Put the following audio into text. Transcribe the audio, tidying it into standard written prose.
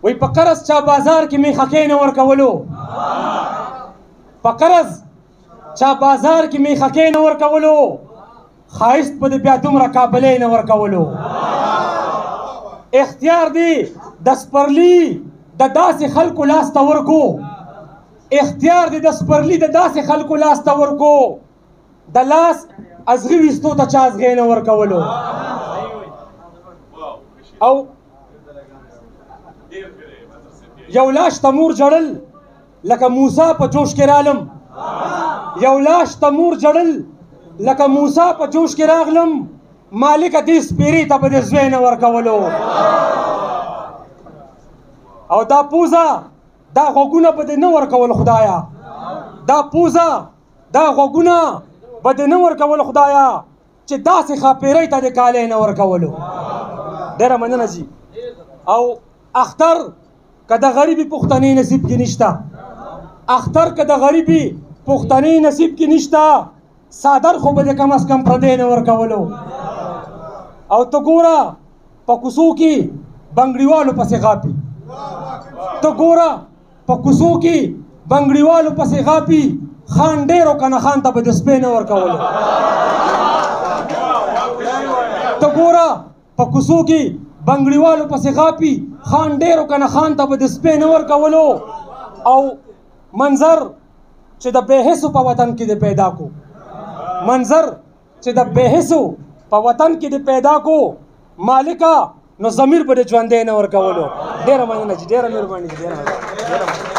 وی په قرض چا بازار کې میخکۍ نه ورکولو، په قرض چا بازار کې میخکۍ نه ورکولو، ښایست په د بیا دومره کابلۍ نه ورکولو. اختیار دی د سپرلي د داسې خلکو لاس ته ورکو، اختیار دی د سپرلي د داسې خلکو لاس ته ورکو، د لاس ازغي ویستو ته چا ازغۍ نه ورکولو. او یو لاش ته مور جړل لکه موسی په جوش کې رالم، یو لاش ته مور جړل لکه موسی په جوش کې راغلم، مالکه دې سپېرې ته به دې زوی نه ورکولو. او دا پوزه دا غوږونه به دې نه ورکول خدایا، دا پوزه دا غوږونه به دې نه ورکول خدایا چې داسې ښاپېرۍ ته دې کالی نه ورکولو. ډېره مننه جي. او اختر که د غریبي پښتنې نصیب کې نشته، اختر که د غریبي پښتنې نصیب کې نشته، څادر خو به دې کم از کم پردی نه ورکولو. او ته ګوره په کوڅو کې بنګړیوالو پسې غاپي، ته ګوره په کوڅو کې بنګړیوالو پسې غاپي، خان ډېر و که نه خان ته به د سپی نه ورکولو. ته ګوره په کوڅو کې بنګړیوالو پسې غاپي، خان ډېر و که نه خان ته به د سپی نه ورکولو. او منظر چې د بېحسو په وطن کې دې پیدا کو، منظر چې د بېحسو په وطن کې دې پیدا کو، مالکه نو ضمیر به دې ژوندی نه ورکولو. ډېره مننه جي، ډېره مهرباني جي، ډېره مننه.